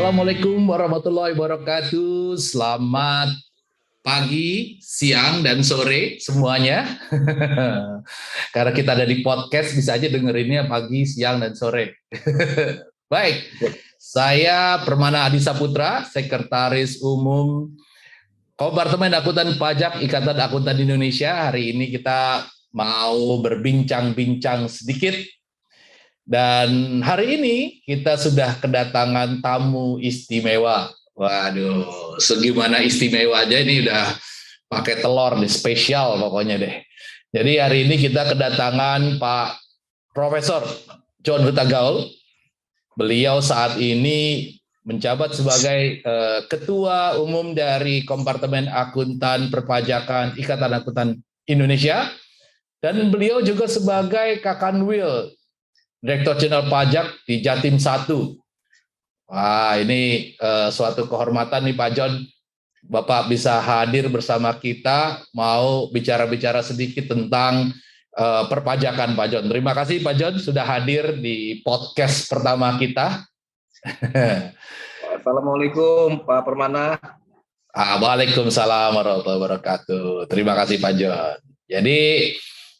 Assalamualaikum warahmatullahi wabarakatuh. Selamat pagi, siang, dan sore semuanya. Karena kita ada di podcast, bisa aja dengerinnya pagi, siang, dan sore. Baik, saya Permana Adi Saputra, Sekretaris Umum Kompartemen Akuntan Pajak Ikatan Akuntan Indonesia. Hari ini kita mau berbincang-bincang sedikit. Dan hari ini kita sudah kedatangan tamu istimewa. Waduh, segimana istimewa aja ini udah pakai telur nih, spesial pokoknya deh. Jadi hari ini kita kedatangan Pak Profesor John Hutagaul. Beliau saat ini menjabat sebagai Ketua Umum dari Kompartemen Akuntan Perpajakan Ikatan Akuntan Indonesia. Dan beliau juga sebagai Kakanwil Direktur Jenderal Pajak di Jatim 1. Wah, ini suatu kehormatan nih Pak John, Bapak bisa hadir bersama kita, mau bicara-bicara sedikit tentang perpajakan Pak John. Terima kasih Pak John sudah hadir di podcast pertama kita. Assalamualaikum Pak Permana. Waalaikumsalam warahmatullahi wabarakatuh. Terima kasih Pak John. Jadi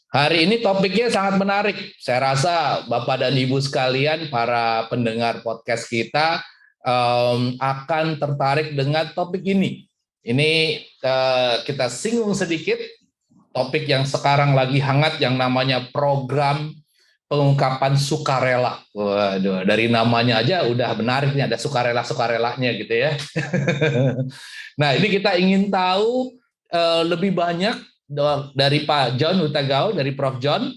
hari ini topiknya sangat menarik. Saya rasa Bapak dan Ibu sekalian, para pendengar podcast kita akan tertarik dengan topik ini. Ini kita singgung sedikit topik yang sekarang lagi hangat yang namanya program pengungkapan sukarela. Waduh, dari namanya aja udah menarik nih, ada sukarela-sukarelanya gitu ya. Nah, ini kita ingin tahu lebih banyak dari Pak John Hutagaul, dari Prof. John,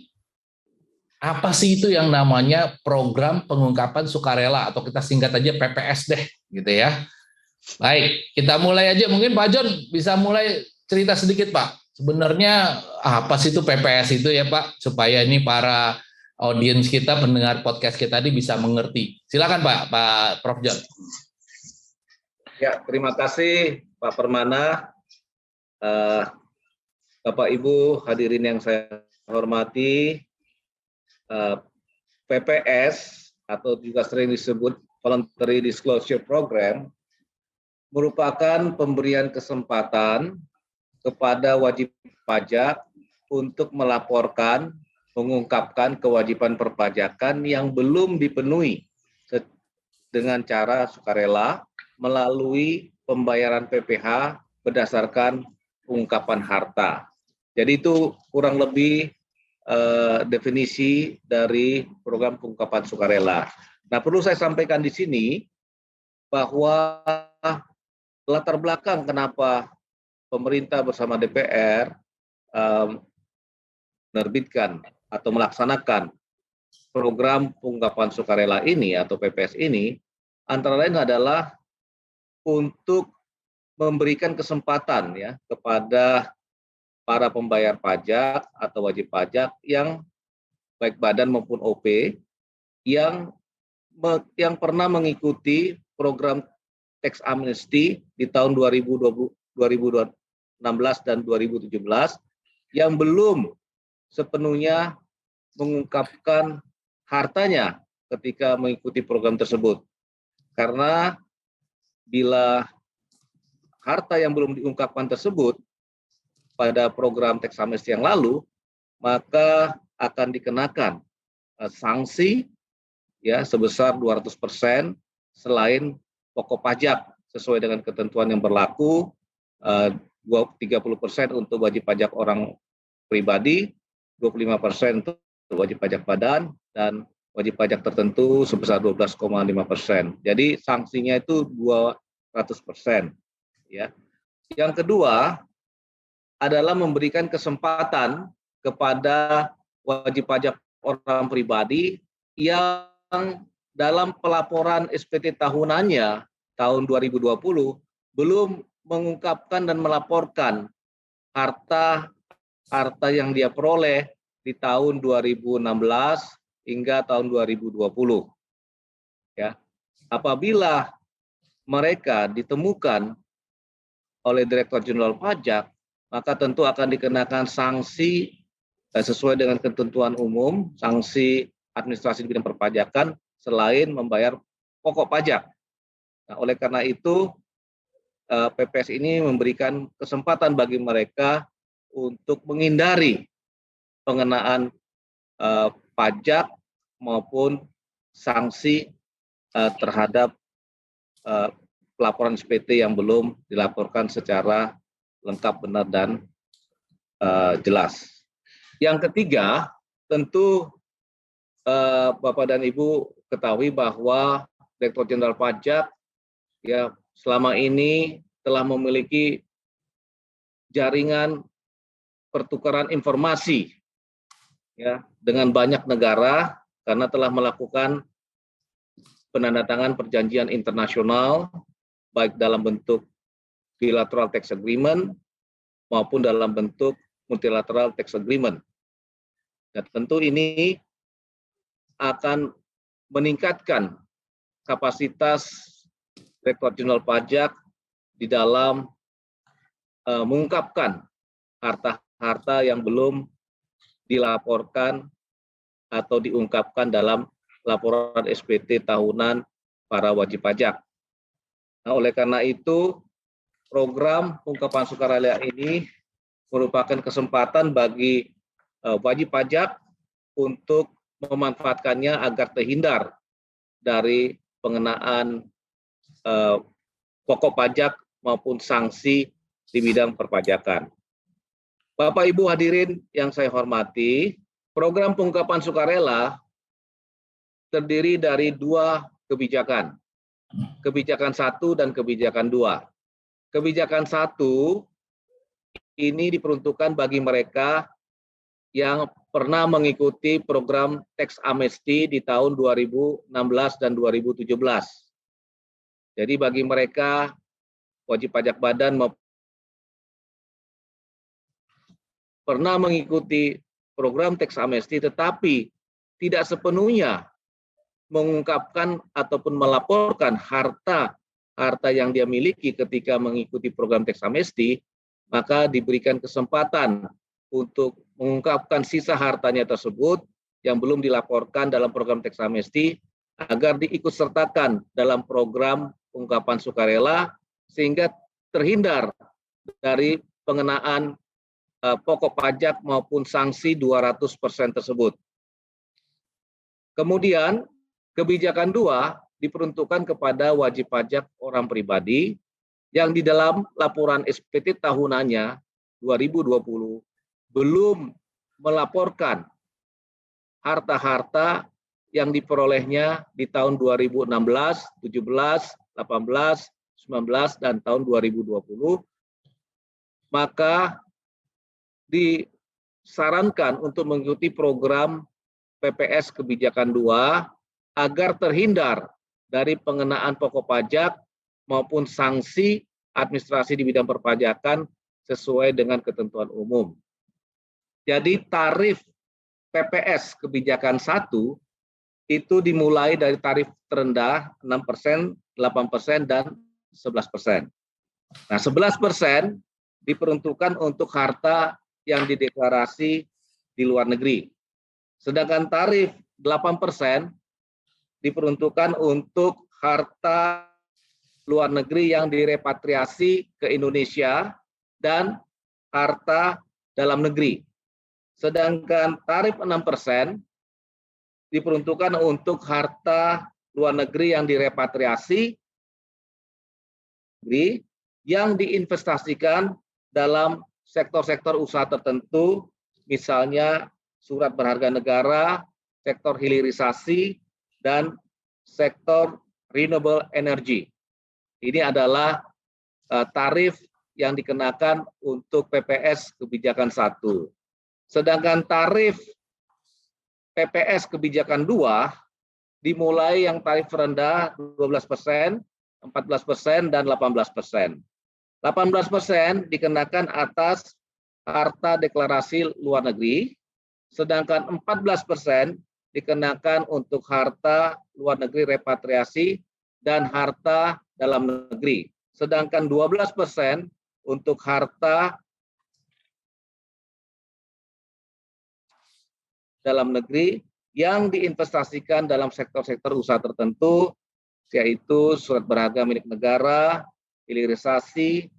apa sih itu yang namanya program pengungkapan sukarela, atau kita singkat aja PPS deh, gitu ya. Baik, kita mulai aja. Mungkin Pak John bisa mulai cerita sedikit Pak. Sebenarnya apa sih itu PPS itu ya Pak, supaya ini para audiens kita, pendengar podcast kita ini bisa mengerti. Silakan Pak Prof. John. Ya, terima kasih Pak Permana. Bapak Ibu hadirin yang saya hormati, PPS atau juga sering disebut Voluntary Disclosure Program merupakan pemberian kesempatan kepada wajib pajak untuk melaporkan, mengungkapkan kewajiban perpajakan yang belum dipenuhi dengan cara sukarela melalui pembayaran PPh berdasarkan pengungkapan harta. Jadi itu kurang lebih definisi dari program pengungkapan sukarela. Nah, perlu saya sampaikan di sini bahwa latar belakang kenapa pemerintah bersama DPR menerbitkan atau melaksanakan program pengungkapan sukarela ini atau PPS ini, antara lain adalah untuk memberikan kesempatan ya kepada para pembayar pajak atau wajib pajak yang baik badan maupun OP yang pernah mengikuti program tax amnesty di tahun 2016 dan 2017 yang belum sepenuhnya mengungkapkan hartanya ketika mengikuti program tersebut. Karena bila harta yang belum diungkapkan tersebut pada program tax amnesty yang lalu, maka akan dikenakan sanksi ya sebesar 200% selain pokok pajak sesuai dengan ketentuan yang berlaku, 30% untuk wajib pajak orang pribadi, 25% untuk wajib pajak badan, dan wajib pajak tertentu sebesar 12,5%. Jadi sanksinya itu 200%. Ya. Yang kedua adalah memberikan kesempatan kepada wajib pajak orang pribadi yang dalam pelaporan SPT tahunannya tahun 2020 belum mengungkapkan dan melaporkan harta yang dia peroleh di tahun 2016 hingga tahun 2020. Ya. Apabila mereka ditemukan oleh Direktur Jenderal Pajak, maka tentu akan dikenakan sanksi sesuai dengan ketentuan umum, sanksi administrasi di bidang perpajakan selain membayar pokok pajak. Nah, oleh karena itu, PPS ini memberikan kesempatan bagi mereka untuk menghindari pengenaan pajak maupun sanksi terhadap pelaporan SPT yang belum dilaporkan secara lengkap, benar, dan jelas. Yang ketiga, tentu Bapak dan Ibu ketahui bahwa Direktur Jenderal Pajak ya selama ini telah memiliki jaringan pertukaran informasi ya dengan banyak negara karena telah melakukan penandatangan perjanjian internasional baik dalam bentuk bilateral tax agreement maupun dalam bentuk multilateral tax agreement. Dan tentu ini akan meningkatkan kapasitas Direktorat Jenderal Pajak di dalam mengungkapkan harta-harta yang belum dilaporkan atau diungkapkan dalam laporan SPT tahunan para wajib pajak. Nah, oleh karena itu, program pengungkapan sukarela ini merupakan kesempatan bagi wajib pajak untuk memanfaatkannya agar terhindar dari pengenaan pokok pajak maupun sanksi di bidang perpajakan. Bapak Ibu hadirin yang saya hormati, program pengungkapan sukarela terdiri dari dua kebijakan. Kebijakan 1 dan kebijakan 2. Kebijakan 1 ini diperuntukkan bagi mereka yang pernah mengikuti program tax amnesty di tahun 2016 dan 2017. Jadi bagi mereka wajib pajak badan pernah mengikuti program tax amnesty tetapi tidak sepenuhnya mengungkapkan ataupun melaporkan harta yang dia miliki ketika mengikuti program tax amnesty, maka diberikan kesempatan untuk mengungkapkan sisa hartanya tersebut yang belum dilaporkan dalam program tax amnesty agar diikutsertakan dalam program pengungkapan sukarela sehingga terhindar dari pengenaan pokok pajak maupun sanksi 200% tersebut. Kemudian kebijakan 2 diperuntukkan kepada wajib pajak orang pribadi yang di dalam laporan SPT tahunannya 2020 belum melaporkan harta-harta yang diperolehnya di tahun 2016, 17, 18, 19, dan tahun 2020, maka disarankan untuk mengikuti program PPS kebijakan 2 agar terhindar dari pengenaan pokok pajak maupun sanksi administrasi di bidang perpajakan sesuai dengan ketentuan umum. Jadi tarif PPS kebijakan 1 itu dimulai dari tarif terendah 6%, 8%, dan 11%. Nah, 11% diperuntukkan untuk harta yang dideklarasi di luar negeri. Sedangkan tarif 8% diperuntukkan untuk harta luar negeri yang direpatriasi ke Indonesia dan harta dalam negeri. Sedangkan tarif 6% diperuntukkan untuk harta luar negeri yang direpatriasi yang diinvestasikan dalam sektor-sektor usaha tertentu, misalnya surat berharga negara, sektor hilirisasi, dan sektor renewable energy. Ini adalah tarif yang dikenakan untuk PPS kebijakan 1. Sedangkan tarif PPS kebijakan 2 dimulai yang tarif rendah 12%, 14%, dan 18%. 18% dikenakan atas harta deklarasi luar negeri, sedangkan 14% dikenakan untuk harta luar negeri repatriasi dan harta dalam negeri. Sedangkan 12% untuk harta dalam negeri yang diinvestasikan dalam sektor-sektor usaha tertentu, yaitu surat berharga milik negara, hilirisasi,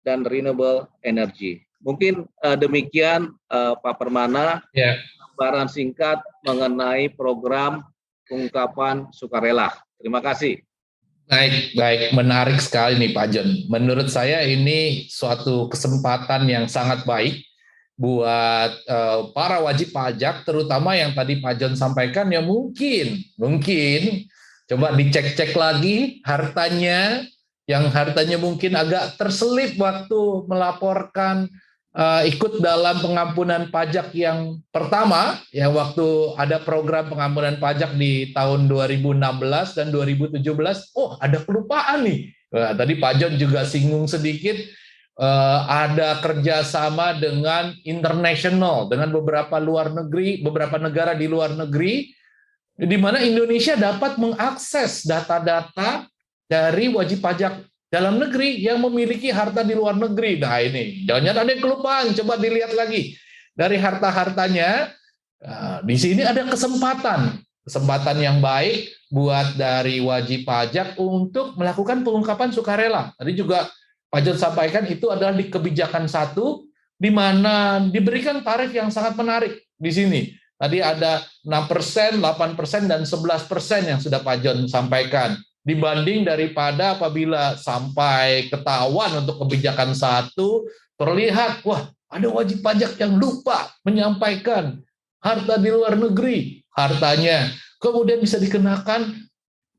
dan renewable energy. Mungkin demikian Pak Permana, gambaran singkat mengenai program pengungkapan sukarela. Terima kasih. Baik, menarik sekali nih Pak John. Menurut saya ini suatu kesempatan yang sangat baik buat para wajib pajak, terutama yang tadi Pak John sampaikan ya mungkin coba dicek-cek lagi hartanya, yang hartanya mungkin agak terselip waktu melaporkan ikut dalam pengampunan pajak yang pertama, ya waktu ada program pengampunan pajak di tahun 2016 dan 2017, ada kelupaan nih. Nah, tadi Pak John juga singgung sedikit, ada kerjasama dengan internasional, dengan beberapa negara di luar negeri, di mana Indonesia dapat mengakses data-data dari wajib pajak dalam negeri yang memiliki harta di luar negeri. Nah ini, jangan-jangan ada yang kelupaan, coba dilihat lagi. Dari harta-hartanya, di sini ada kesempatan yang baik buat dari wajib pajak untuk melakukan pengungkapan sukarela. Tadi juga Pak John sampaikan itu adalah di kebijakan 1, di mana diberikan tarif yang sangat menarik di sini. Tadi ada 6%, 8%, dan 11% yang sudah Pak John sampaikan. Dibanding daripada apabila sampai ketahuan untuk kebijakan 1, terlihat, wah ada wajib pajak yang lupa menyampaikan harta di luar negeri, hartanya. Kemudian bisa dikenakan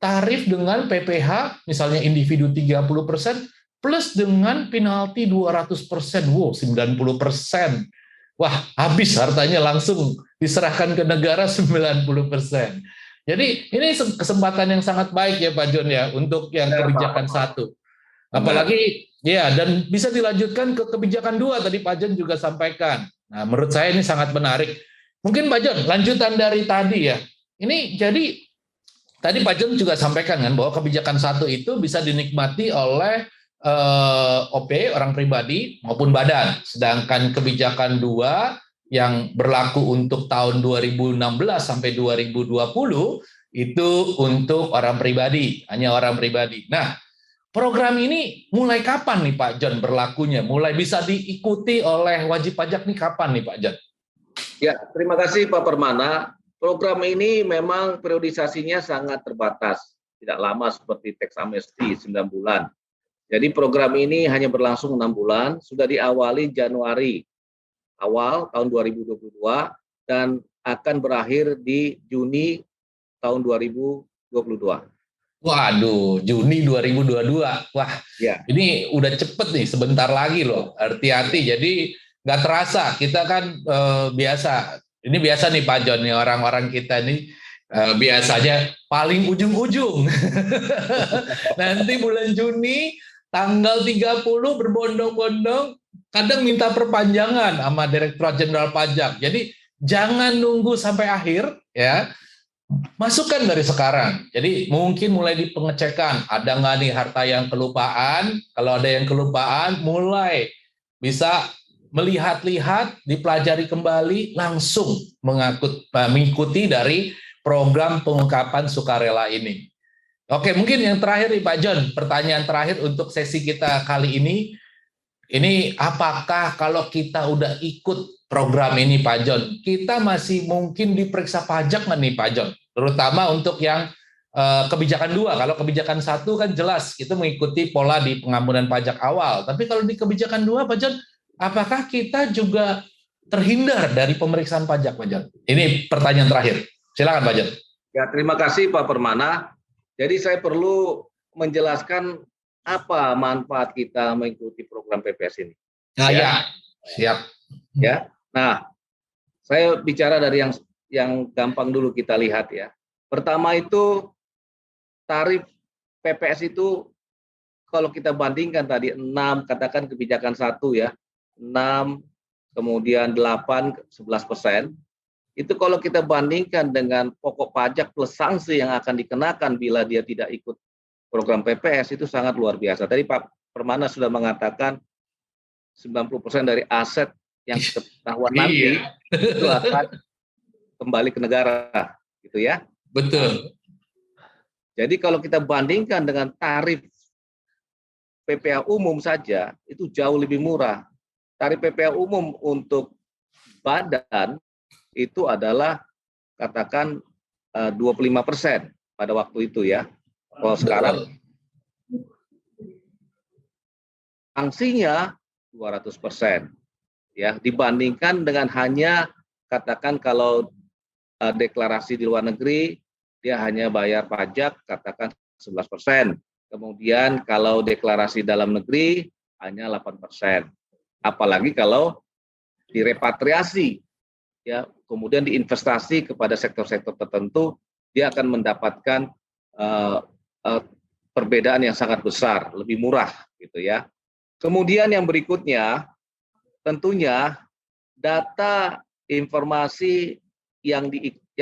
tarif dengan PPh, misalnya individu 30%, plus dengan penalti 200%, 90%. Wah, habis hartanya langsung diserahkan ke negara 90%. Jadi ini kesempatan yang sangat baik ya Pak John ya untuk yang kebijakan 1. Apalagi ya, dan bisa dilanjutkan ke kebijakan 2 tadi Pak John juga sampaikan. Nah, menurut saya ini sangat menarik. Mungkin Pak John lanjutan dari tadi ya. Ini jadi tadi Pak John juga sampaikan kan bahwa kebijakan 1 itu bisa dinikmati oleh OP orang pribadi maupun badan. Sedangkan kebijakan 2 yang berlaku untuk tahun 2016 sampai 2020 itu untuk orang pribadi, hanya orang pribadi. Nah, program ini mulai kapan nih Pak John berlakunya? Mulai bisa diikuti oleh wajib pajak nih kapan nih Pak John? Ya, terima kasih Pak Permana. Program ini memang periodisasinya sangat terbatas, tidak lama seperti tax amnesty 9 bulan. Jadi program ini hanya berlangsung 6 bulan, sudah diawali Januari awal tahun 2022 dan akan berakhir di Juni tahun 2022. Waduh, Juni 2022. Wah, ya. Ini udah cepet nih, sebentar lagi loh. Hati-hati, jadi nggak terasa. Kita kan biasa, ini biasa nih Pak John, nih orang-orang kita nih biasanya paling ujung-ujung. Nanti bulan Juni, tanggal 30 berbondong-bondong, kadang minta perpanjangan sama Direktorat Jenderal Pajak. Jadi jangan nunggu sampai akhir ya. Masukkan dari sekarang. Jadi mungkin mulai di pengecekan, ada nggak nih harta yang kelupaan? Kalau ada yang kelupaan, mulai bisa melihat-lihat, dipelajari kembali, langsung mengikuti dari program pengungkapan sukarela ini. Oke, mungkin yang terakhir nih Pak John, pertanyaan terakhir untuk sesi kita kali ini apakah kalau kita udah ikut program ini Pak John, kita masih mungkin diperiksa pajak nggak nih Pak John? Terutama untuk yang kebijakan 2, kalau kebijakan 1 kan jelas itu mengikuti pola di pengampunan pajak awal. Tapi kalau di kebijakan 2 Pak John, apakah kita juga terhindar dari pemeriksaan pajak Pak John? Ini pertanyaan terakhir. Silakan Pak John. Ya, terima kasih Pak Permana. Jadi saya perlu menjelaskan apa manfaat kita mengikuti program PPS ini. Nah, ya, siap. Ya, nah saya bicara dari yang gampang dulu kita lihat ya. Pertama itu tarif PPS itu kalau kita bandingkan tadi 6, katakan kebijakan 1 ya, 6, kemudian 8, 11%. Itu kalau kita bandingkan dengan pokok pajak plus sanksi yang akan dikenakan bila dia tidak ikut program PPS itu sangat luar biasa. Tadi Pak Permana sudah mengatakan 90% dari aset yang ketahuan nanti itu akan kembali ke negara, gitu ya. Betul. Jadi kalau kita bandingkan dengan tarif PPh umum saja, itu jauh lebih murah. Tarif PPh umum untuk badan itu adalah katakan 25% pada waktu itu ya. Kalau sekarang sanksinya 200% ya, dibandingkan dengan hanya katakan kalau deklarasi di luar negeri dia hanya bayar pajak katakan 11%. Kemudian kalau deklarasi dalam negeri hanya 8%. Apalagi kalau direpatriasi ya, kemudian diinvestasi kepada sektor-sektor tertentu, dia akan mendapatkan perbedaan yang sangat besar, lebih murah gitu ya. Kemudian yang berikutnya, tentunya data informasi yang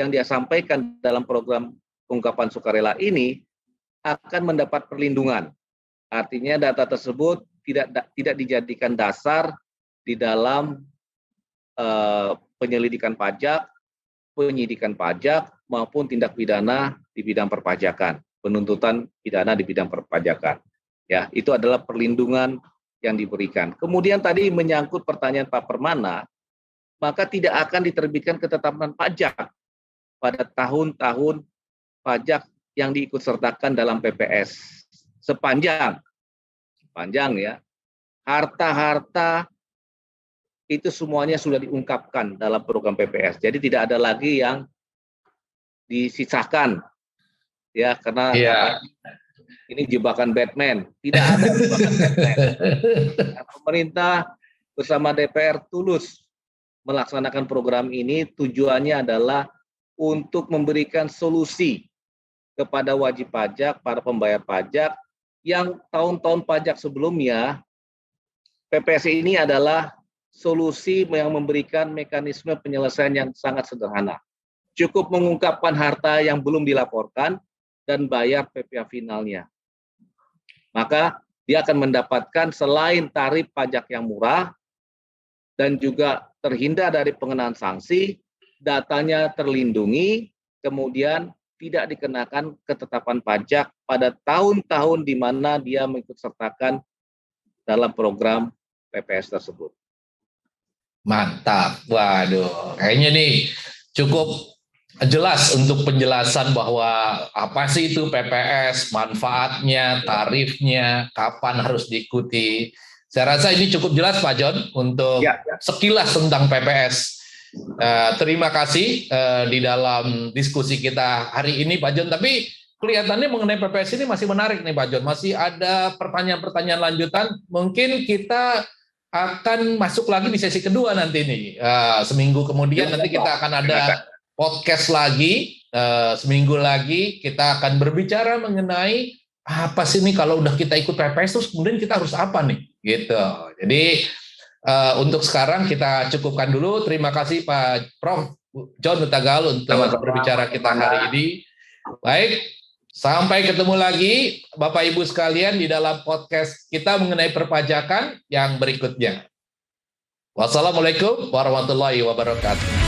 dia sampaikan dalam program ungkapan sukarela ini akan mendapat perlindungan. Artinya data tersebut tidak dijadikan dasar di dalam penyelidikan pajak, penyidikan pajak, maupun tindak pidana di bidang perpajakan, penuntutan pidana di bidang perpajakan. Ya, itu adalah perlindungan yang diberikan. Kemudian tadi menyangkut pertanyaan Pak Permana, maka tidak akan diterbitkan ketetapan pajak pada tahun-tahun pajak yang diikutsertakan dalam PPS sepanjang ya, harta-harta itu semuanya sudah diungkapkan dalam program PPS. Jadi tidak ada lagi yang disisakan ya, karena ini jebakan Batman. Tidak ada jebakan Batman. Pemerintah bersama DPR tulus melaksanakan program ini, tujuannya adalah untuk memberikan solusi kepada wajib pajak, para pembayar pajak yang tahun-tahun pajak sebelumnya. PPS ini adalah solusi yang memberikan mekanisme penyelesaian yang sangat sederhana. Cukup mengungkapkan harta yang belum dilaporkan dan bayar PPh finalnya. Maka dia akan mendapatkan selain tarif pajak yang murah dan juga terhindar dari pengenaan sanksi, datanya terlindungi, kemudian tidak dikenakan ketetapan pajak pada tahun-tahun di mana dia mengikut sertakan dalam program PPS tersebut. Mantap, waduh, kayaknya nih cukup jelas untuk penjelasan bahwa apa sih itu PPS, manfaatnya, tarifnya, kapan harus diikuti. Saya rasa ini cukup jelas Pak John untuk sekilas tentang PPS. Terima kasih di dalam diskusi kita hari ini Pak John. Tapi kelihatannya mengenai PPS ini masih menarik nih Pak John. Masih ada pertanyaan-pertanyaan lanjutan. Mungkin kita akan masuk lagi di sesi kedua nanti nih. Seminggu kemudian nanti kita akan ada podcast lagi, seminggu lagi kita akan berbicara mengenai apa sih nih kalau udah kita ikut PPS terus kemudian kita harus apa nih gitu. Jadi untuk sekarang kita cukupkan dulu. Terima kasih Pak Prof. John Hutagalung untuk berbicara kita hari ini. Baik, sampai ketemu lagi Bapak Ibu sekalian di dalam podcast kita mengenai perpajakan yang berikutnya. Wassalamualaikum warahmatullahi wabarakatuh.